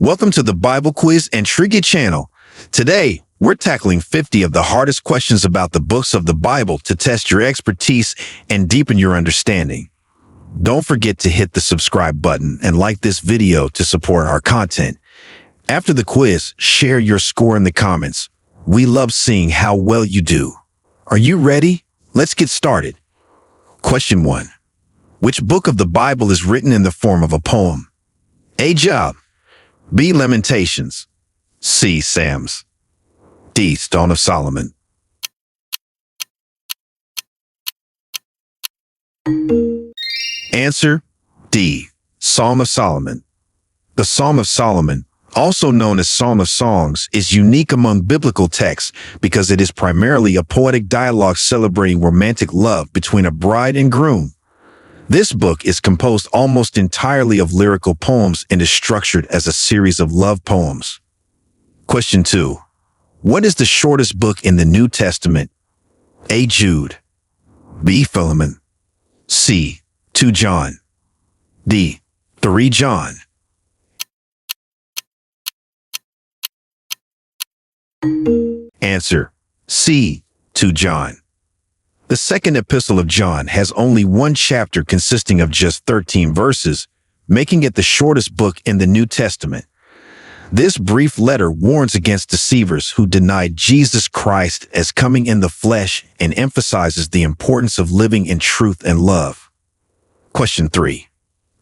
Welcome to the Bible Quiz and Trivia channel. Today, we're tackling 50 of the hardest questions about the books of the Bible to test your expertise and deepen your understanding. Don't forget to hit the subscribe button and like this video to support our content. After the quiz, share your score in the comments. We love seeing how well you do. Are you ready? Let's get started. Question 1. Which book of the Bible is written in the form of a poem? A. Job. B. Lamentations. C. Psalms. D. Song of Solomon. Answer D. Psalm of Solomon. The Psalm of Solomon, also known as Psalm of Songs, is unique among biblical texts because it is primarily a poetic dialogue celebrating romantic love between a bride and groom. This book is composed almost entirely of lyrical poems and is structured as a series of love poems. Question 2. What is the shortest book in the New Testament? A. Jude. B. Philemon. C. 2 John. D. 3 John. Answer C. 2 John. The second epistle of John has only one chapter consisting of just 13 verses, making it the shortest book in the New Testament. This brief letter warns against deceivers who deny Jesus Christ as coming in the flesh and emphasizes the importance of living in truth and love. Question 3.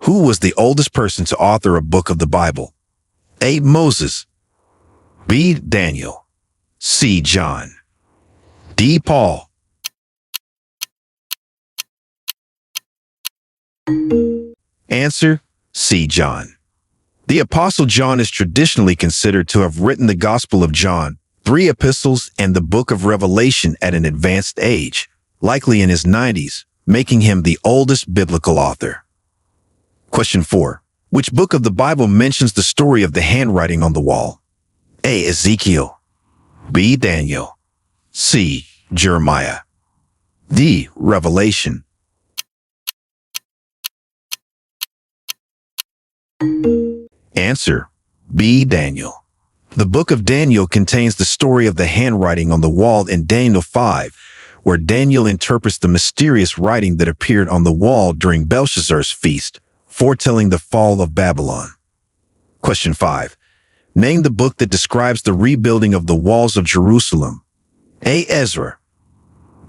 Who was the oldest person to author a book of the Bible? A. Moses. B. Daniel. C. John. D. Paul. Answer C. John. The Apostle John is traditionally considered to have written the Gospel of John, 3 epistles, and the book of Revelation at an advanced age, likely in his 90s, making him the oldest biblical author. Question 4. Which book of the Bible mentions the story of the handwriting on the wall? A. Ezekiel. B. Daniel. C. Jeremiah. D. Revelation. Answer B. Daniel. The book of Daniel contains the story of the handwriting on the wall in Daniel 5, where Daniel interprets the mysterious writing that appeared on the wall during Belshazzar's feast, foretelling the fall of Babylon. Question 5. Name the book that describes the rebuilding of the walls of Jerusalem. A. Ezra.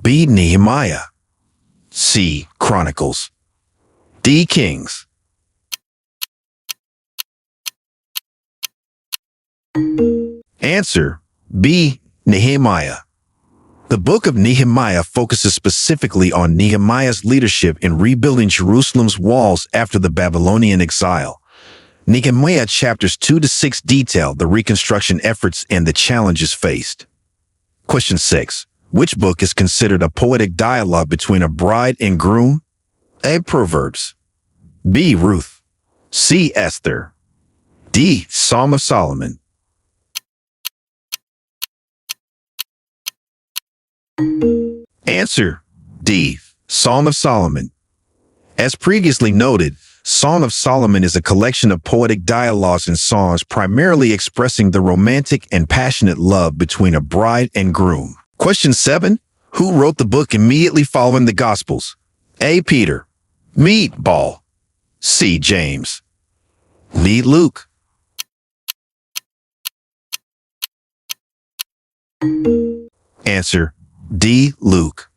B. Nehemiah. C. Chronicles. D. Kings. Answer B. Nehemiah. The book of Nehemiah focuses specifically on Nehemiah's leadership in rebuilding Jerusalem's walls after the Babylonian exile. Nehemiah chapters 2 to 6 detail the reconstruction efforts and the challenges faced. Question 6. Which book is considered a poetic dialogue between a bride and groom? A. Proverbs. B. Ruth. C. Esther. D. Psalm of Solomon. Answer D. Song of Solomon. As previously noted, Song of Solomon is a collection of poetic dialogues and songs primarily expressing the romantic and passionate love between a bride and groom. Question 7. Who wrote the book immediately following the Gospels? A. Peter. B. Paul. C. James. D. Luke. Answer D. Luke.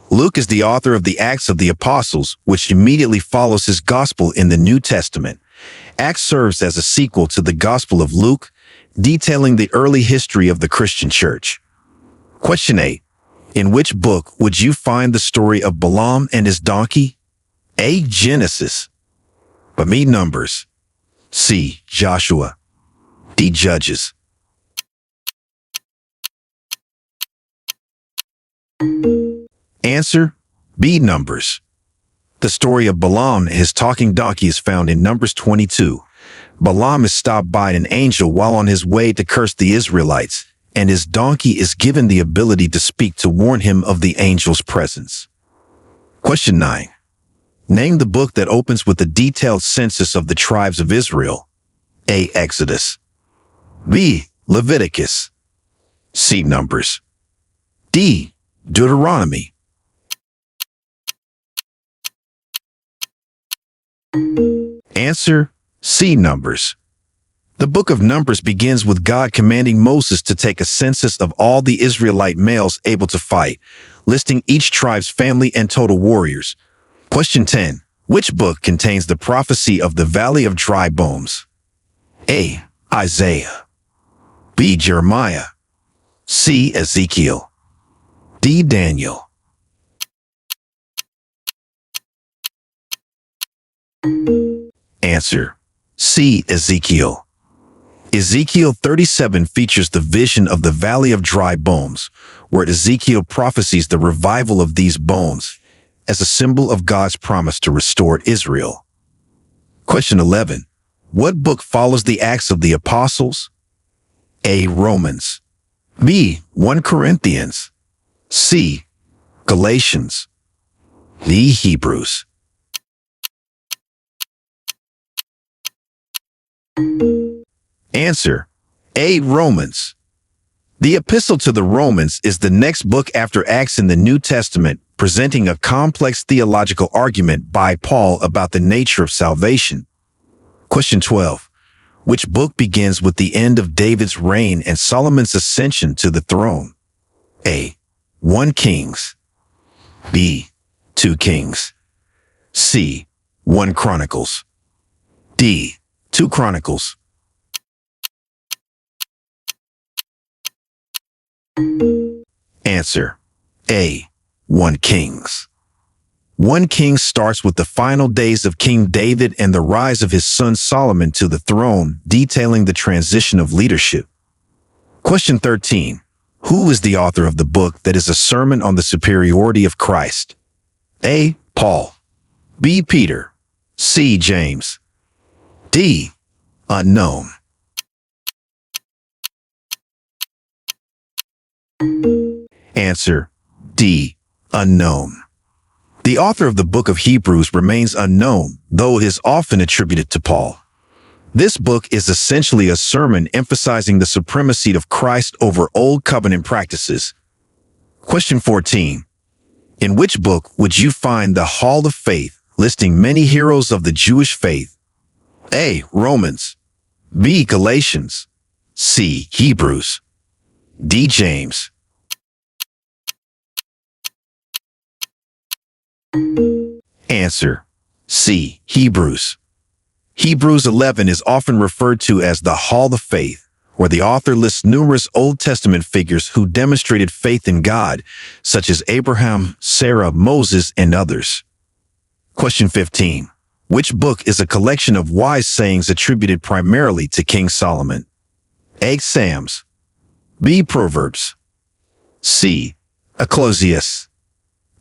Luke is the author of the Acts of the Apostles, which immediately follows his Gospel in the New Testament. Acts serves as a sequel to the Gospel of Luke, detailing the early history of the Christian church. Question 8. In which book would you find the story of Balaam and his donkey? A. Genesis. B. Numbers. C. Joshua. D. Judges. Answer B. Numbers. The story of Balaam and his talking donkey is found in Numbers 22. Balaam is stopped by an angel while on his way to curse the Israelites, and his donkey is given the ability to speak to warn him of the angel's presence. Question 9. Name the book that opens with a detailed census of the tribes of Israel. A. Exodus. B. Leviticus. C. Numbers. D. Deuteronomy. Answer: C. Numbers. The book of Numbers begins with God commanding Moses to take a census of all the Israelite males able to fight, listing each tribe's family and total warriors. Question 10. Which book contains the prophecy of the Valley of Dry Bones? A. Isaiah. B. Jeremiah. C. Ezekiel. D. Daniel. Answer: C. Ezekiel. Ezekiel 37 features the vision of the Valley of Dry Bones, where Ezekiel prophesies the revival of these bones as a symbol of God's promise to restore Israel. Question 11. What book follows the Acts of the Apostles? A. Romans. B. 1 Corinthians. C. Galatians. D. Hebrews. Answer: A. Romans. The Epistle to the Romans is the next book after Acts in the New Testament, presenting a complex theological argument by Paul about the nature of salvation. Question 12. Which book begins with the end of David's reign and Solomon's ascension to the throne? A. 1 Kings. B. 2 Kings. C. 1 Chronicles. D. 2 Chronicles. Answer: A. 1 Kings. 1 Kings starts with the final days of King David and the rise of his son Solomon to the throne, detailing the transition of leadership. Question 13. Who is the author of the book that is a sermon on the superiority of Christ? A. Paul. B. Peter. C. James. D. Unknown. Answer: D. Unknown. The author of the book of Hebrews remains unknown, though it is often attributed to Paul. This book is essentially a sermon emphasizing the supremacy of Christ over Old Covenant practices. Question 14. In which book would you find the Hall of Faith, listing many heroes of the Jewish faith? A. Romans. B. Galatians. C. Hebrews. D. James. Answer: C. Hebrews. Hebrews 11 is often referred to as the Hall of Faith, where the author lists numerous Old Testament figures who demonstrated faith in God, such as Abraham, Sarah, Moses, and others. Question 15. Which book is a collection of wise sayings attributed primarily to King Solomon? A. Psalms. B. Proverbs. C. Ecclesiastes.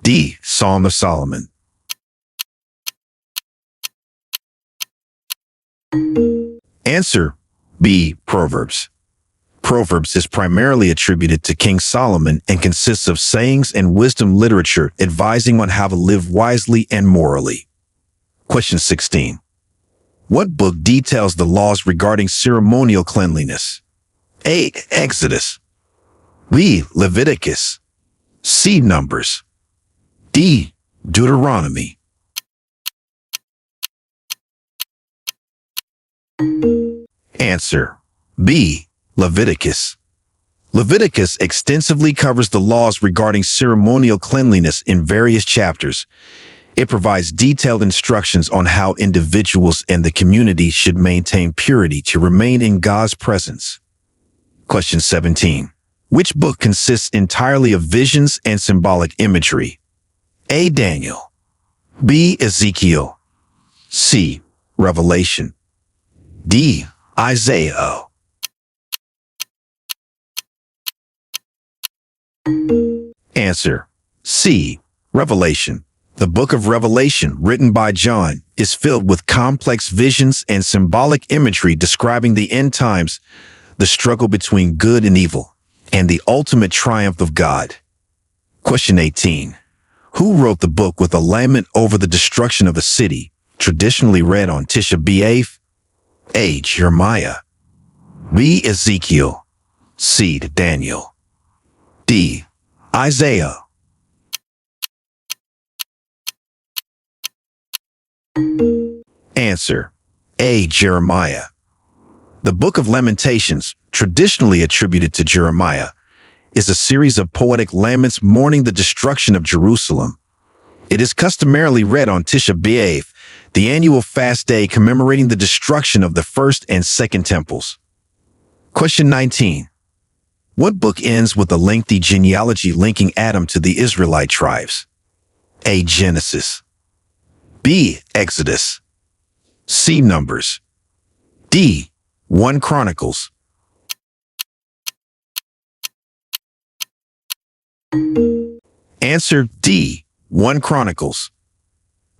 D. Song of Solomon. Answer: B. Proverbs. Proverbs is primarily attributed to King Solomon and consists of sayings and wisdom literature advising on how to live wisely and morally. Question 16. What book details the laws regarding ceremonial cleanliness? A. Exodus. B. Leviticus. C. Numbers. D. Deuteronomy. Answer: B. Leviticus. Leviticus extensively covers the laws regarding ceremonial cleanliness in various chapters. It provides detailed instructions on how individuals and the community should maintain purity to remain in God's presence. Question 17. Which book consists entirely of visions and symbolic imagery? A. Daniel. B. Ezekiel. C. Revelation. D. Isaiah. Answer: C. Revelation. The book of Revelation, written by John, is filled with complex visions and symbolic imagery describing the end times, the struggle between good and evil, and the ultimate triumph of God. Question 18. Who wrote the book with a lament over the destruction of a city, traditionally read on Tisha B'Av? A. Jeremiah. B. Ezekiel. C. Daniel. D. Isaiah. Answer: A. Jeremiah. The Book of Lamentations, traditionally attributed to Jeremiah, is a series of poetic laments mourning the destruction of Jerusalem. It is customarily read on Tisha B'Av, the annual fast day commemorating the destruction of the first and second temples. Question 19. What book ends with a lengthy genealogy linking Adam to the Israelite tribes? A. Genesis. B. Exodus. C. Numbers. D. 1 Chronicles. Answer: D. 1 Chronicles.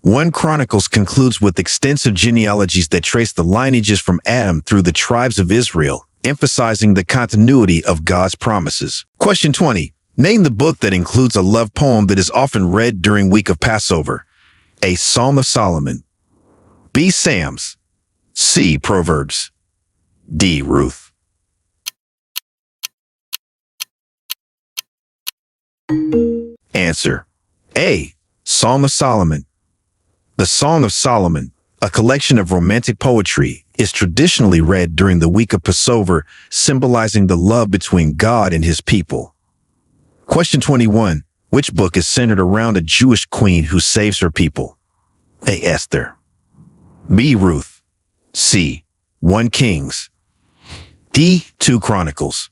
1 Chronicles concludes with extensive genealogies that trace the lineages from Adam through the tribes of Israel, emphasizing the continuity of God's promises. Question 20. Name the book that includes a love poem that is often read during week of Passover. A. Psalm of Solomon. B. Psalms. C. Proverbs. D. Ruth. Answer: A. Psalm of Solomon. The Song of Solomon, a collection of romantic poetry, is traditionally read during the week of Passover, symbolizing the love between God and his people. Question 21. Which book is centered around a Jewish queen who saves her people? A. Esther. B. Ruth. C. 1 Kings. D. 2 Chronicles.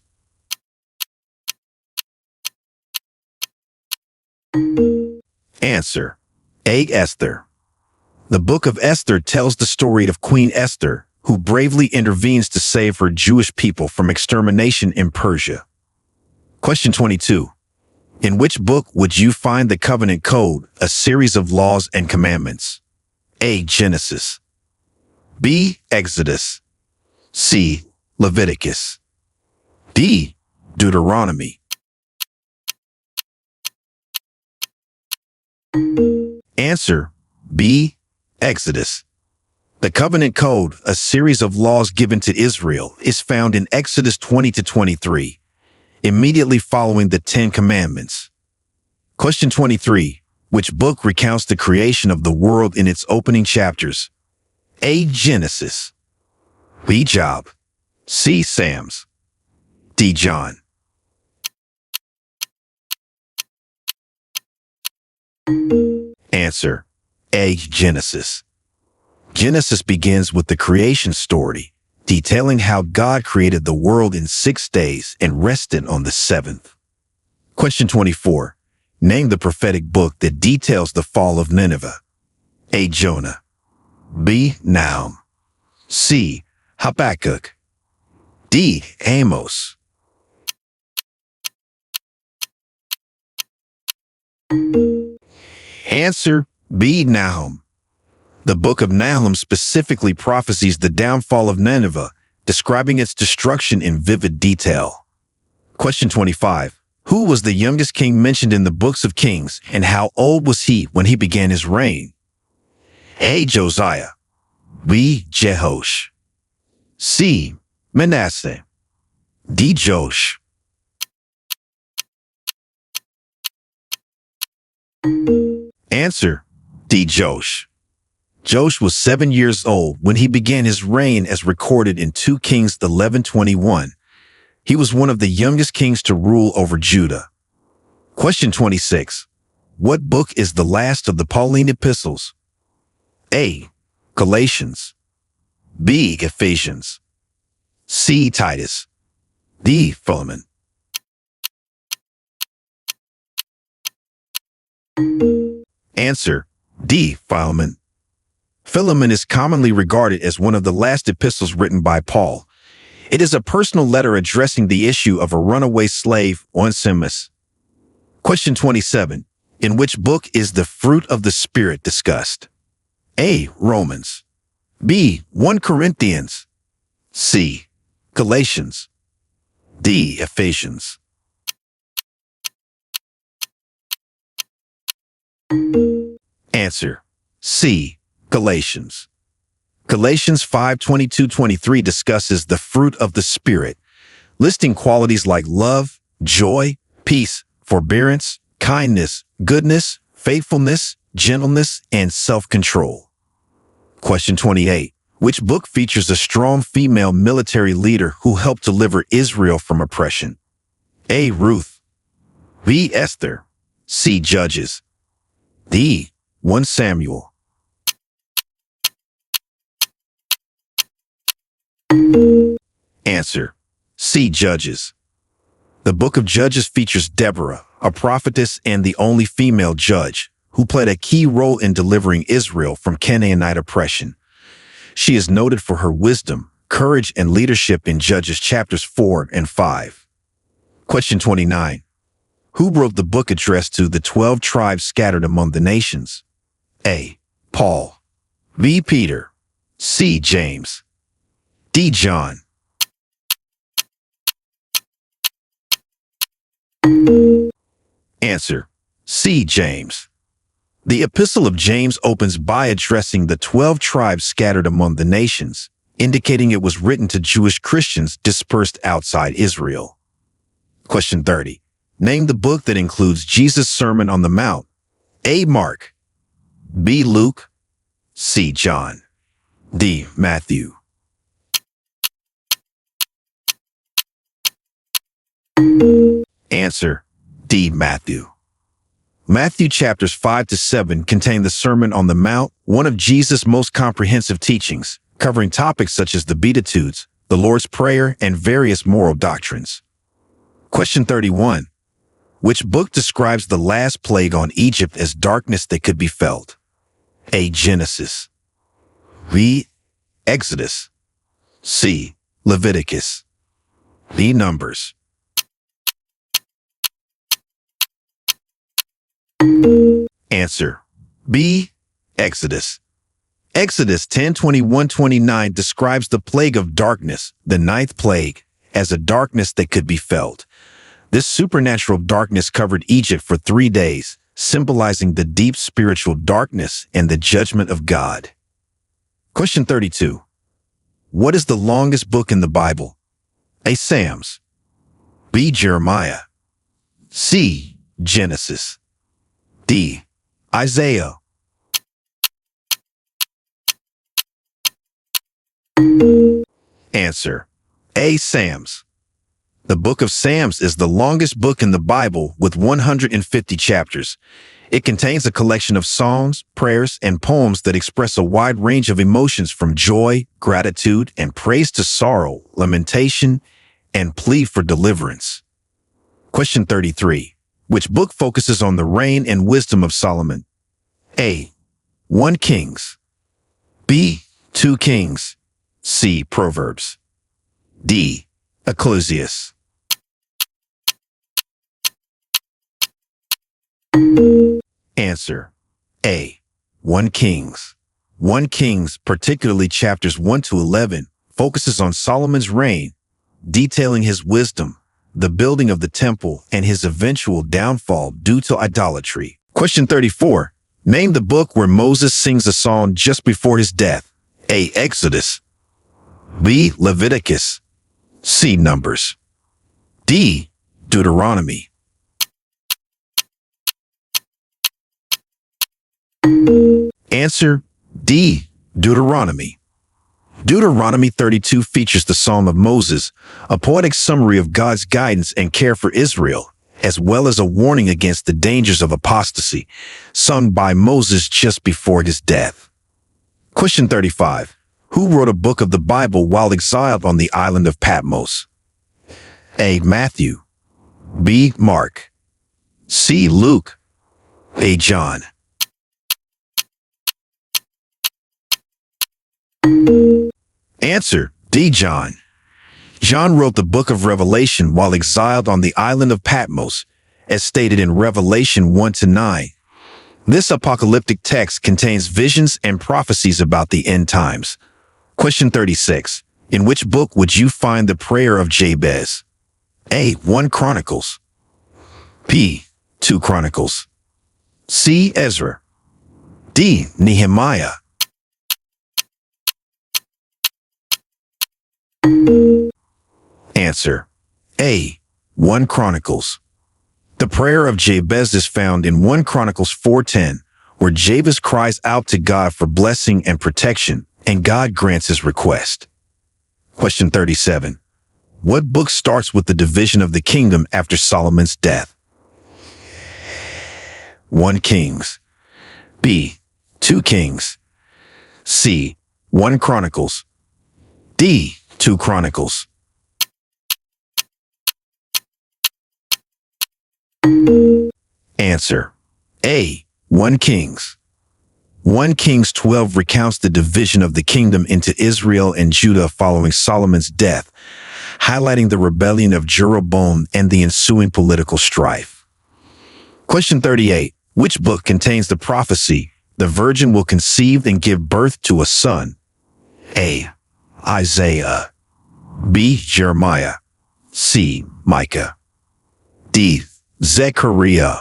Answer: A. Esther. The Book of Esther tells the story of Queen Esther, who bravely intervenes to save her Jewish people from extermination in Persia. Question 22. In which book would you find the Covenant Code, a series of laws and commandments? A. Genesis. B. Exodus. C. Leviticus. D. Deuteronomy. Answer: B. Exodus. The Covenant Code, a series of laws given to Israel, is found in Exodus 20 to 23, immediately following the Ten Commandments. Question 23. Which book recounts the creation of the world in its opening chapters? A. Genesis. B. Job. C. Psalms. D. John. Answer: A. Genesis. Genesis begins with the creation story, detailing how God created the world in 6 days and rested on the seventh. Question 24. Name the prophetic book that details the fall of Nineveh. A. Jonah. B. Nahum. C. Habakkuk. D. Amos. Answer: B. Nahum. The book of Nahum specifically prophesies the downfall of Nineveh, describing its destruction in vivid detail. Question 25. Who was the youngest king mentioned in the books of Kings, and how old was he when he began his reign? A. Josiah. B. Jehosh. C. Manasseh. D. Josh. Answer: D. Josh. Josh was 7 years old when he began his reign as recorded in 2 Kings 11:21. He was one of the youngest kings to rule over Judah. Question 26. What book is the last of the Pauline epistles? A. Galatians. B. Ephesians. C. Titus. D. Philemon. Answer: D. Philemon. Philemon is commonly regarded as one of the last epistles written by Paul. It is a personal letter addressing the issue of a runaway slave, Onesimus. Question 27. In which book is the fruit of the Spirit discussed? A. Romans. B. 1 Corinthians. C. Galatians. D. Ephesians. Answer: C. Galatians. Galatians 5:22-23 discusses the fruit of the Spirit, listing qualities like love, joy, peace, forbearance, kindness, goodness, faithfulness, gentleness, and self-control. Question 28. Which book features a strong female military leader who helped deliver Israel from oppression? A. Ruth. B. Esther. C. Judges. D. 1 Samuel. Answer. C. Judges. The book of Judges features Deborah, a prophetess and the only female judge, who played a key role in delivering Israel from Canaanite oppression. She is noted for her wisdom, courage, and leadership in Judges chapters 4 and 5. Question 29. Who wrote the book addressed to the 12 tribes scattered among the nations? A. Paul. B. Peter. C. James. D. John. Answer. C. James. The Epistle of James opens by addressing the 12 tribes scattered among the nations, indicating it was written to Jewish Christians dispersed outside Israel. Question 30. Name the book that includes Jesus' Sermon on the Mount. A. Mark. B. Luke. C. John. D. Matthew. Answer. D. Matthew. Matthew chapters 5-7 contain the Sermon on the Mount, one of Jesus' most comprehensive teachings, covering topics such as the Beatitudes, the Lord's Prayer, and various moral doctrines. Question 31. Which book describes the last plague on Egypt as darkness that could be felt? A. Genesis. B. Exodus. C. Leviticus. D. Numbers. Answer. B. Exodus. Exodus 10:21-29 describes the plague of darkness, the ninth plague, as a darkness that could be felt. This supernatural darkness covered Egypt for 3 days, symbolizing the deep spiritual darkness and the judgment of God. Question 32. What is the longest book in the Bible? A. Psalms. B. Jeremiah. C. Genesis. D. Isaiah. Answer. A. Psalms. The book of Psalms is the longest book in the Bible with 150 chapters. It contains a collection of songs, prayers, and poems that express a wide range of emotions from joy, gratitude, and praise to sorrow, lamentation, and plea for deliverance. Question 33. Which book focuses on the reign and wisdom of Solomon? A. 1 Kings. B. 2 Kings. C. Proverbs. D. Ecclesiastes. Answer. A. 1 Kings. 1 Kings, particularly chapters 1-11, focuses on Solomon's reign, detailing his wisdom, the building of the temple, and his eventual downfall due to idolatry. Question 34. Name the book where Moses sings a song just before his death. A. Exodus. B. Leviticus. C. Numbers. D. Deuteronomy. Answer. D. Deuteronomy. Deuteronomy 32 features the Psalm of Moses, a poetic summary of God's guidance and care for Israel, as well as a warning against the dangers of apostasy, sung by Moses just before his death. Question 35. Who wrote a book of the Bible while exiled on the island of Patmos? A. Matthew. B. Mark. C. Luke. A. John. Answer. D. John. John wrote the book of Revelation while exiled on the island of Patmos, as stated in Revelation 1-9. This apocalyptic text contains visions and prophecies about the end times. Question 36. In which book would you find the prayer of Jabez? A. 1 Chronicles. B. 2 Chronicles. C. Ezra. D. Nehemiah. Answer: A. 1 Chronicles. The prayer of Jabez is found in 1 Chronicles 4:10, where Jabez cries out to God for blessing and protection, and God grants his request. Question 37. What book starts with the division of the kingdom after Solomon's death? 1 Kings. B. 2 Kings. C. 1 Chronicles. D. 2 Chronicles. Answer: A. 1 Kings. 1 Kings 12 recounts the division of the kingdom into Israel and Judah following Solomon's death, highlighting the rebellion of Jeroboam and the ensuing political strife. Question 38. Which book contains the prophecy, "The virgin will conceive and give birth to a son"? A. Isaiah. B. Jeremiah. C. Micah. D. Zechariah.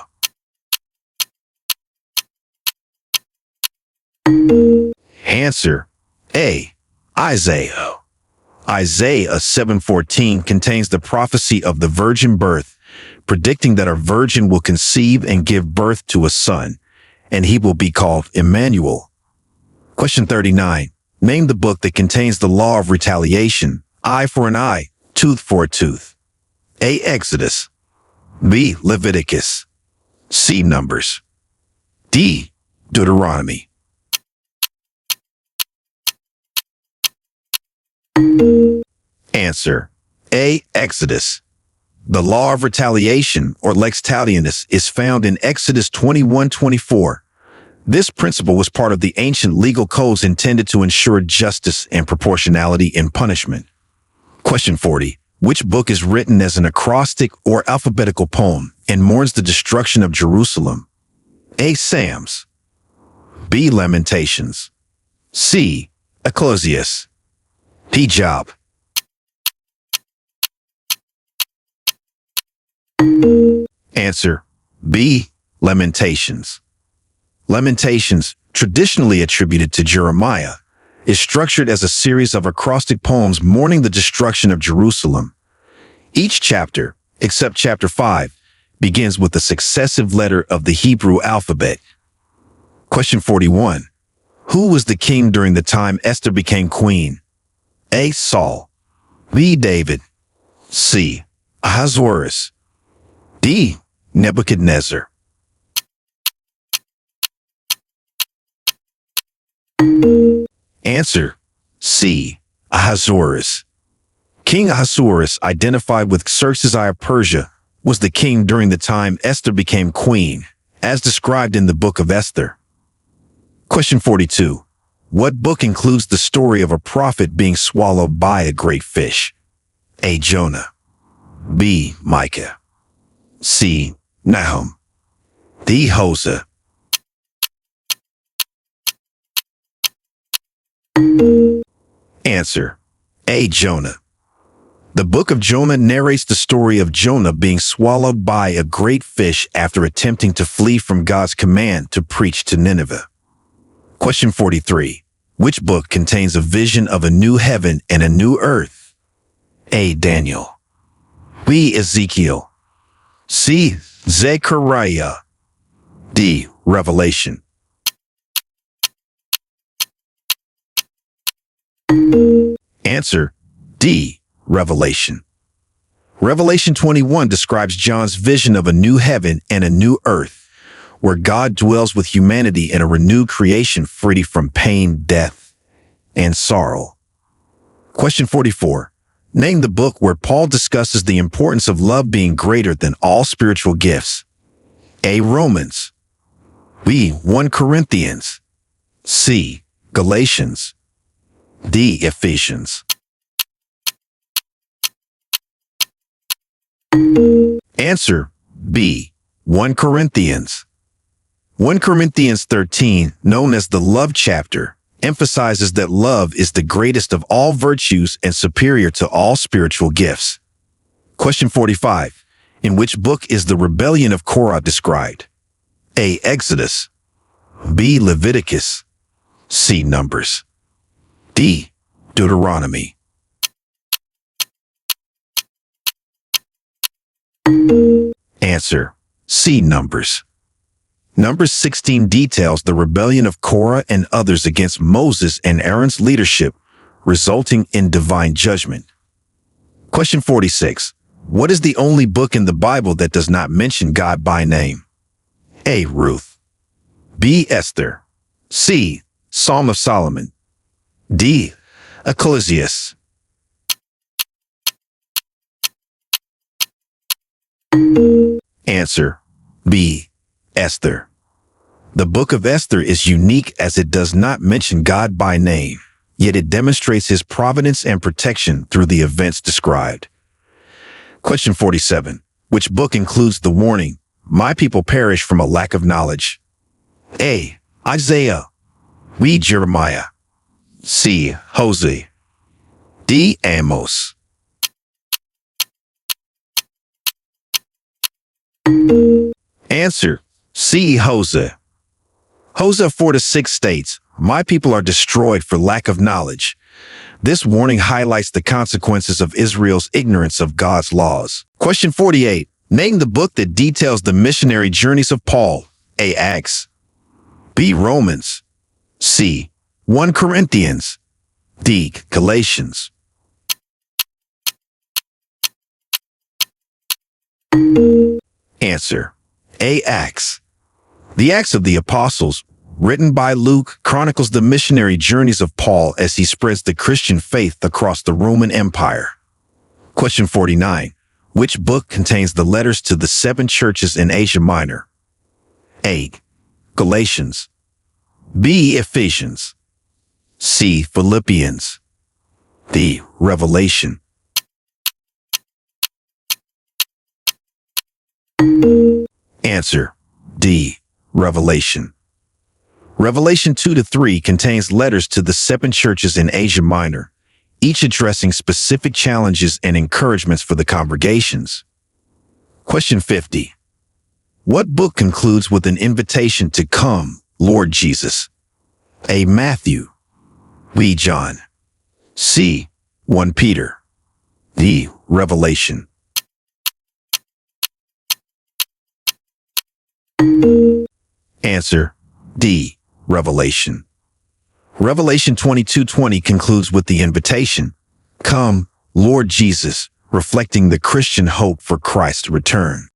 Answer: A. Isaiah. Isaiah 7:14 contains the prophecy of the virgin birth, predicting that a virgin will conceive and give birth to a son, and he will be called Emmanuel. Question 39. Name the book that contains the law of retaliation, eye for an eye, tooth for a tooth. A. Exodus. B. Leviticus. C. Numbers. D. Deuteronomy. Answer: A. Exodus. The law of retaliation, or lex talionis, is found in Exodus 21:24. This principle was part of the ancient legal codes intended to ensure justice and proportionality in punishment. Question 40. Which book is written as an acrostic or alphabetical poem and mourns the destruction of Jerusalem? A. Psalms. B. Lamentations. C. Ecclesiastes. D. Job. Answer: B. Lamentations. Lamentations, traditionally attributed to Jeremiah, is structured as a series of acrostic poems mourning the destruction of Jerusalem. Each chapter, except chapter 5, begins with a successive letter of the Hebrew alphabet. Question 41. Who was the king during the time Esther became queen? A. Saul. B. David. C. Ahasuerus. D. Nebuchadnezzar. Answer: C. Ahasuerus. King Ahasuerus, identified with Xerxes I of Persia, was the king during the time Esther became queen, as described in the Book of Esther. Question 42. What book includes the story of a prophet being swallowed by a great fish? A. Jonah. B. Micah. C. Nahum. D. Hosea. Answer: A. Jonah. The book of Jonah narrates the story of Jonah being swallowed by a great fish after attempting to flee from God's command to preach to Nineveh. Question 43. Which book contains a vision of a new heaven and a new earth? A. Daniel. B. Ezekiel. C. Zechariah. D. Revelation. Answer: D. Revelation. Revelation 21 describes John's vision of a new heaven and a new earth, where God dwells with humanity in a renewed creation free from pain, death, and sorrow. Question 44. Name the book where Paul discusses the importance of love being greater than all spiritual gifts. A. Romans. B. 1 Corinthians. C. Galatians. D. Ephesians. Answer: B. 1 Corinthians. 1 Corinthians 13, known as the love chapter, emphasizes that love is the greatest of all virtues and superior to all spiritual gifts. Question 45. In which book is the rebellion of Korah described? A. Exodus. B. Leviticus. C. Numbers. D. Deuteronomy. Answer: C. Numbers. Numbers 16 details the rebellion of Korah and others against Moses and Aaron's leadership, resulting in divine judgment. Question 46. What is the only book in the Bible that does not mention God by name? A. Ruth. B. Esther. C. Psalm of Solomon. D. Ecclesiastes. Answer: B. Esther. The book of Esther is unique as it does not mention God by name, yet it demonstrates his providence and protection through the events described. Question 47. Which book includes the warning, "My people perish from a lack of knowledge"? A. Isaiah. B. Jeremiah. C. Hosea. D. Amos. Answer: C. Hosea. Hosea 4-6 states, "My people are destroyed for lack of knowledge." This warning highlights the consequences of Israel's ignorance of God's laws. Question 48. Name the book that details the missionary journeys of Paul. A. Acts. B. Romans. C. 1 Corinthians. D. Galatians. Answer: A. Acts. The Acts of the Apostles, written by Luke, chronicles the missionary journeys of Paul as he spreads the Christian faith across the Roman Empire. Question 49. Which book contains the letters to the 7 churches in Asia Minor? A. Galatians. B. Ephesians. C. Philippians. D. Revelation. Answer: D. Revelation. Revelation 2-3 contains letters to the 7 churches in Asia Minor, each addressing specific challenges and encouragements for the congregations. Question 50. What book concludes with an invitation to "Come, Lord Jesus"? A. Matthew. B. John. C. 1 Peter. D. Revelation. Answer: D. Revelation. Revelation 22:20 concludes with the invitation, "Come, Lord Jesus," reflecting the Christian hope for Christ's return.